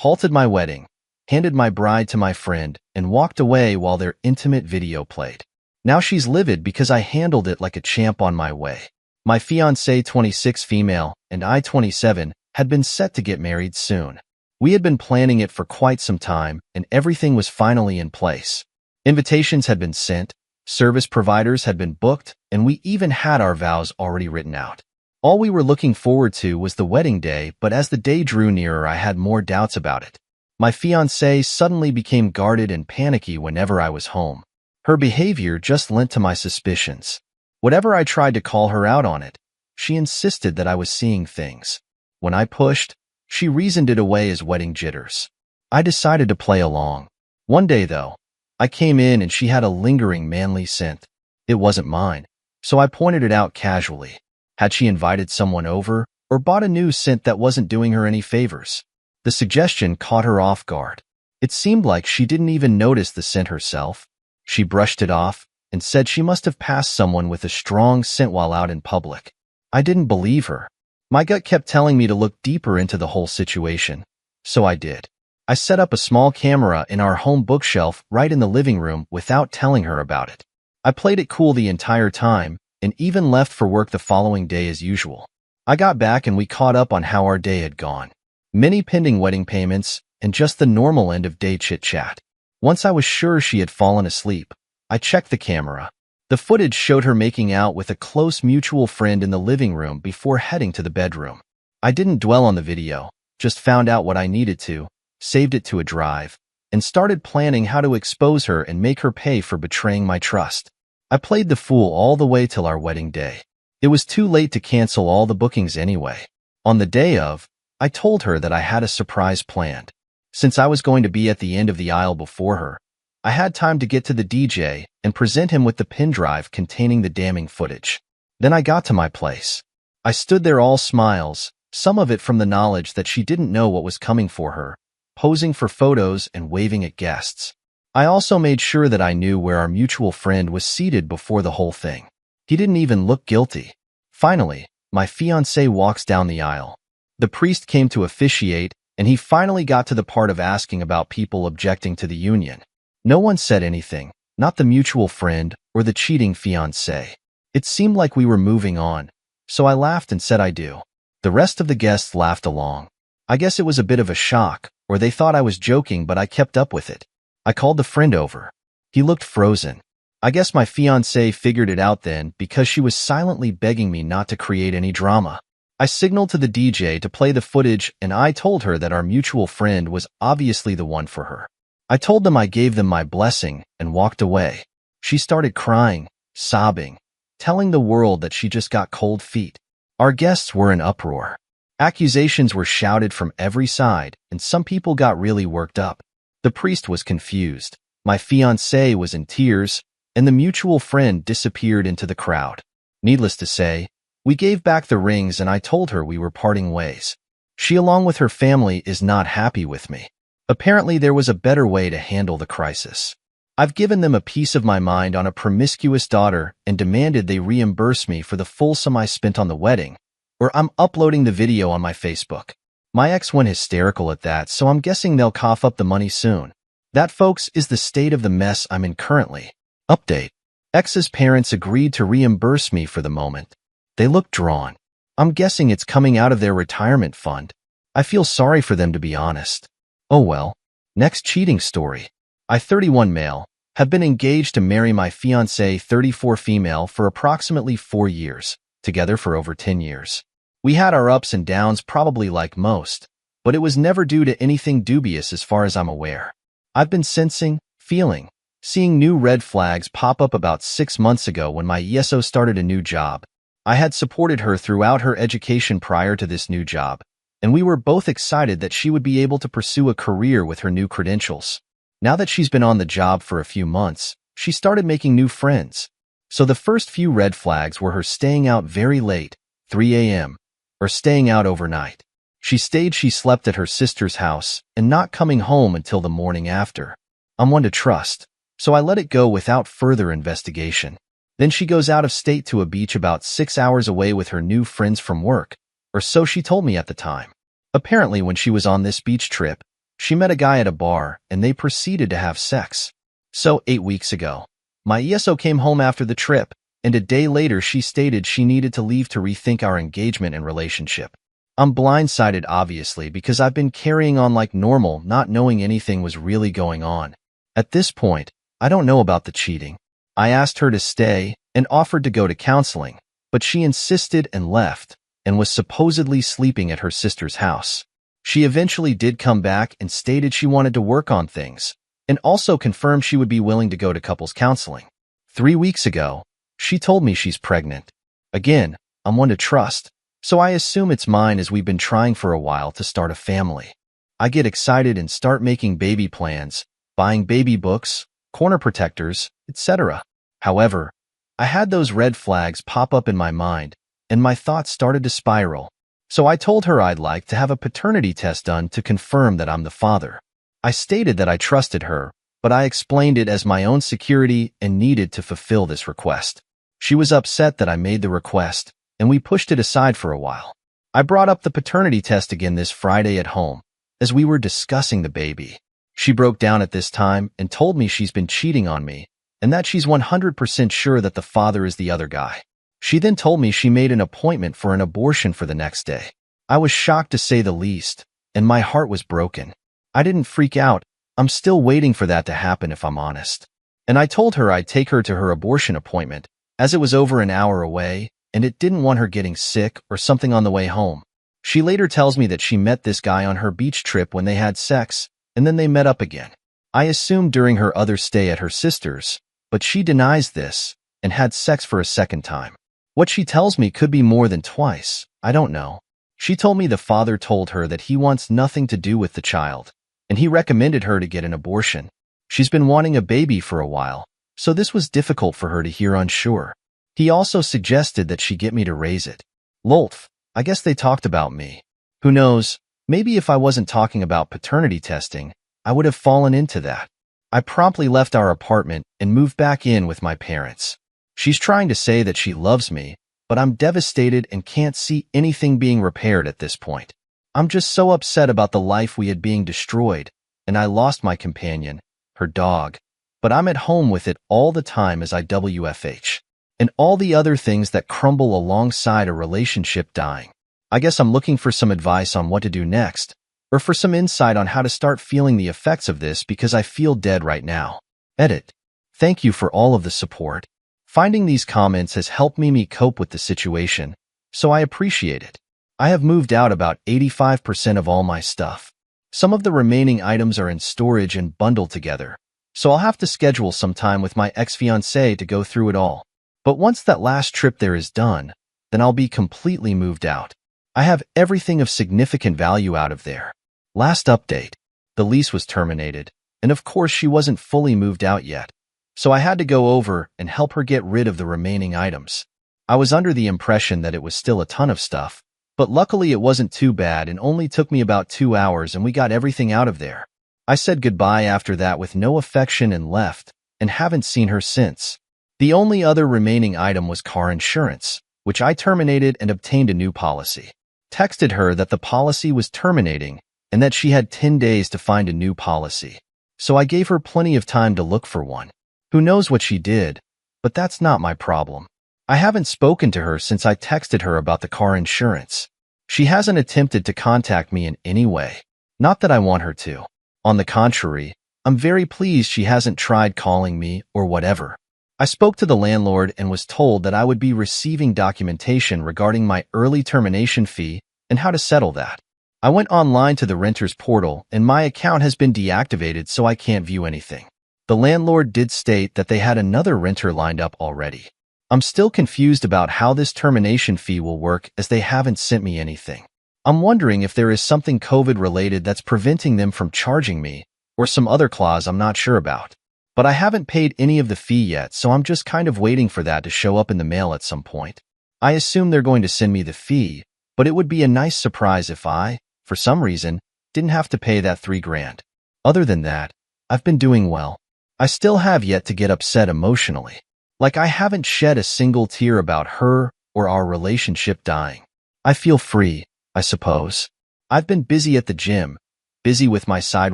halted my wedding, handed my bride to my friend, and walked away while their intimate video played. Now she's livid because I handled it like a champ on my way. My fiancée, 26 female, and I, 27, had been set to get married soon. We had been planning it for quite some time, and everything was finally in place. Invitations had been sent, service providers had been booked, and we even had our vows already written out. All we were looking forward to was the wedding day, but as the day drew nearer, I had more doubts about it. My fiancée suddenly became guarded and panicky whenever I was home. Her behavior just lent to my suspicions. Whatever I tried to call her out on it, she insisted that I was seeing things. When I pushed, she reasoned it away as wedding jitters. I decided to play along. One day, though, I came in and she had a lingering manly scent. It wasn't mine, so I pointed it out casually. Had she invited someone over or bought a new scent that wasn't doing her any favors? The suggestion caught her off guard. It seemed like she didn't even notice the scent herself. She brushed it off and said she must have passed someone with a strong scent while out in public. I didn't believe her. My gut kept telling me to look deeper into the whole situation, so I did. I set up a small camera in our home bookshelf right in the living room without telling her about it. I played it cool the entire time and even left for work the following day as usual. I got back and we caught up on how our day had gone. Many pending wedding payments and just the normal end-of-day chit-chat. Once I was sure she had fallen asleep, I checked the camera. The footage showed her making out with a close mutual friend in the living room before heading to the bedroom. I didn't dwell on the video, just found out what I needed to, saved it to a drive, and started planning how to expose her and make her pay for betraying my trust. I played the fool all the way till our wedding day. It was too late to cancel all the bookings anyway. On the day of, I told her that I had a surprise planned. Since I was going to be at the end of the aisle before her, I had time to get to the DJ and present him with the pen drive containing the damning footage. Then I got to my place. I stood there all smiles, some of it from the knowledge that she didn't know what was coming for her, posing for photos and waving at guests. I also made sure that I knew where our mutual friend was seated before the whole thing. He didn't even look guilty. Finally, my fiancé walks down the aisle. The priest came to officiate, and he finally got to the part of asking about people objecting to the union. No one said anything, not the mutual friend or the cheating fiancé. It seemed like we were moving on, so I laughed and said I do. The rest of the guests laughed along. I guess it was a bit of a shock, or they thought I was joking, but I kept up with it. I called the friend over. He looked frozen. I guess my fiancée figured it out then because she was silently begging me not to create any drama. I signaled to the DJ to play the footage, and I told her that our mutual friend was obviously the one for her. I told them I gave them my blessing and walked away. She started crying, sobbing, telling the world that she just got cold feet. Our guests were in uproar. Accusations were shouted from every side, and some people got really worked up. The priest was confused. My fiancée was in tears, and the mutual friend disappeared into the crowd. Needless to say, we gave back the rings and I told her we were parting ways. She, along with her family, is not happy with me. Apparently, there was a better way to handle the crisis. I've given them a piece of my mind on a promiscuous daughter and demanded they reimburse me for the full sum I spent on the wedding, or I'm uploading the video on my Facebook. My ex went hysterical at that, so I'm guessing they'll cough up the money soon. That, folks, is the state of the mess I'm in currently. Update. Ex's parents agreed to reimburse me for the moment. They look drawn. I'm guessing it's coming out of their retirement fund. I feel sorry for them, to be honest. Oh well. Next cheating story. I, 31 male, have been engaged to marry my fiancée, 34 female, for approximately 4 years, together for over 10 years. We had our ups and downs, probably like most, but it was never due to anything dubious as far as I'm aware. I've been sensing, feeling, seeing new red flags pop up about 6 months ago when my ESO started a new job. I had supported her throughout her education prior to this new job, and we were both excited that she would be able to pursue a career with her new credentials. Now that she's been on the job for a few months, she started making new friends. So the first few red flags were her staying out very late, 3 a.m., or staying out overnight. She slept at her sister's house and not coming home until the morning after. I'm one to trust, so I let it go without further investigation. Then she goes out of state to a beach about 6 hours away with her new friends from work, or so she told me at the time. Apparently, when she was on this beach trip, She met a guy at a bar, and they proceeded to have sex. So, 8 weeks ago, my ESO came home after the trip, and a day later she stated she needed to leave to rethink our engagement and relationship. I'm blindsided, obviously, because I've been carrying on like normal, not knowing anything was really going on. At this point, I don't know about the cheating. I asked her to stay and offered to go to counseling, but she insisted and left, and was supposedly sleeping at her sister's house. She eventually did come back and stated she wanted to work on things, and also confirmed she would be willing to go to couples counseling. 3 weeks ago, she told me she's pregnant. Again, I'm one to trust, so I assume it's mine as we've been trying for a while to start a family. I get excited and start making baby plans, buying baby books, corner protectors, etc. However, I had those red flags pop up in my mind, and my thoughts started to spiral. So I told her I'd like to have a paternity test done to confirm that I'm the father. I stated that I trusted her, but I explained it as my own security and needed to fulfill this request. She was upset that I made the request, and we pushed it aside for a while. I brought up the paternity test again this Friday at home, as we were discussing the baby. She broke down at this time and told me she's been cheating on me, and that she's 100% sure that the father is the other guy. She then told me she made an appointment for an abortion for the next day. I was shocked to say the least, and my heart was broken. I didn't freak out. I'm still waiting for that to happen if I'm honest. And I told her I'd take her to her abortion appointment, as it was over an hour away, and it didn't want her getting sick or something on the way home. She later tells me that she met this guy on her beach trip when they had sex, and then they met up again. I assumed during her other stay at her sister's, but she denies this, and had sex for a second time. What she tells me could be more than twice. I don't know. She told me the father told her that he wants nothing to do with the child, and he recommended her to get an abortion. She's been wanting a baby for a while, so this was difficult for her to hear unsure. He also suggested that she get me to raise it. Lolth, I guess they talked about me. Who knows, maybe if I wasn't talking about paternity testing, I would have fallen into that. I promptly left our apartment and moved back in with my parents. She's trying to say that she loves me, but I'm devastated and can't see anything being repaired at this point. I'm just so upset about the life we had being destroyed, and I lost my companion, her dog, but I'm at home with it all the time as I WFH, and all the other things that crumble alongside a relationship dying. I guess I'm looking for some advice on what to do next, or for some insight on how to start feeling the effects of this because I feel dead right now. Edit. Thank you for all of the support. Finding these comments has helped me cope with the situation, so I appreciate it. I have moved out about 85% of all my stuff. Some of the remaining items are in storage and bundled together, so I'll have to schedule some time with my ex-fiancée to go through it all. But once that last trip there is done, then I'll be completely moved out. I have everything of significant value out of there. Last update. The lease was terminated, and of course she wasn't fully moved out yet. So I had to go over and help her get rid of the remaining items. I was under the impression that it was still a ton of stuff, but luckily it wasn't too bad and only took me about 2 hours and we got everything out of there. I said goodbye after that with no affection and left, and haven't seen her since. The only other remaining item was car insurance, which I terminated and obtained a new policy. Texted her that the policy was terminating and that she had 10 days to find a new policy. So I gave her plenty of time to look for one. Who knows what she did, but that's not my problem. I haven't spoken to her since I texted her about the car insurance. She hasn't attempted to contact me in any way. Not that I want her to. On the contrary, I'm very pleased she hasn't tried calling me or whatever. I spoke to the landlord and was told that I would be receiving documentation regarding my early termination fee and how to settle that. I went online to the renter's portal and my account has been deactivated so I can't view anything. The landlord did state that they had another renter lined up already. I'm still confused about how this termination fee will work as they haven't sent me anything. I'm wondering if there is something COVID-related that's preventing them from charging me, or some other clause I'm not sure about. But I haven't paid any of the fee yet, so I'm just kind of waiting for that to show up in the mail at some point. I assume they're going to send me the fee, but it would be a nice surprise if I, for some reason, didn't have to pay that $3,000. Other than that, I've been doing well. I still have yet to get upset emotionally. Like I haven't shed a single tear about her or our relationship dying. I feel free, I suppose. I've been busy at the gym, busy with my side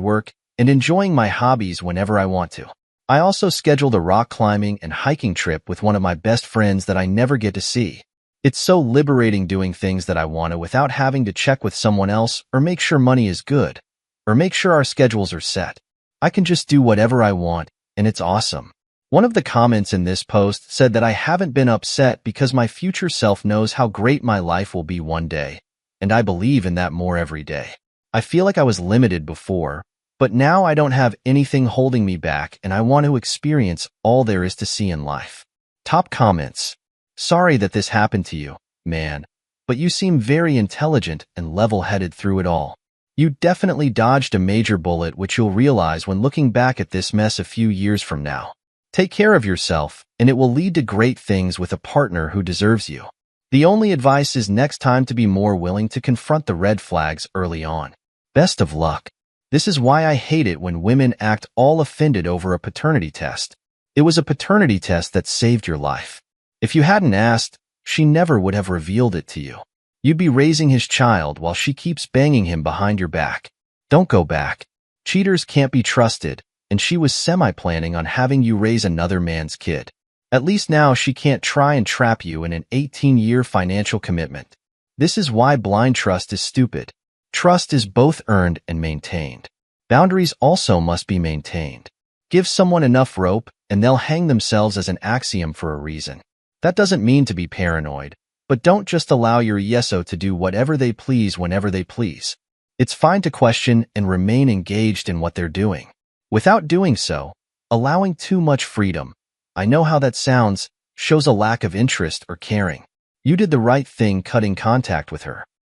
work, and enjoying my hobbies whenever I want to. I also scheduled a rock climbing and hiking trip with one of my best friends that I never get to see. It's so liberating doing things that I want to without having to check with someone else or make sure money is good, or make sure our schedules are set. I can just do whatever I want, and it's awesome. One of the comments in this post said that I haven't been upset because my future self knows how great my life will be one day, and I believe in that more every day. I feel like I was limited before, but now I don't have anything holding me back and I want to experience all there is to see in life. Top comments. Sorry that this happened to you, man, but you seem very intelligent and level-headed through it all. You definitely dodged a major bullet, which you'll realize when looking back at this mess a few years from now. Take care of yourself, and it will lead to great things with a partner who deserves you. The only advice is next time to be more willing to confront the red flags early on. Best of luck. This is why I hate it when women act all offended over a paternity test. It was a paternity test that saved your life. If you hadn't asked, she never would have revealed it to you. You'd be raising his child while she keeps banging him behind your back. Don't go back. Cheaters can't be trusted, and she was semi-planning on having you raise another man's kid. At least now she can't try and trap you in an 18-year financial commitment. This is why blind trust is stupid. Trust is both earned and maintained. Boundaries also must be maintained. Give someone enough rope, and they'll hang themselves as an axiom for a reason. That doesn't mean to be paranoid, but don't just allow your yeso to do whatever they please whenever they please. It's fine to question and remain engaged in what they're doing. Without doing so, allowing too much freedom, I know how that sounds, shows a lack of interest or caring. You did the right thing cutting contact with her.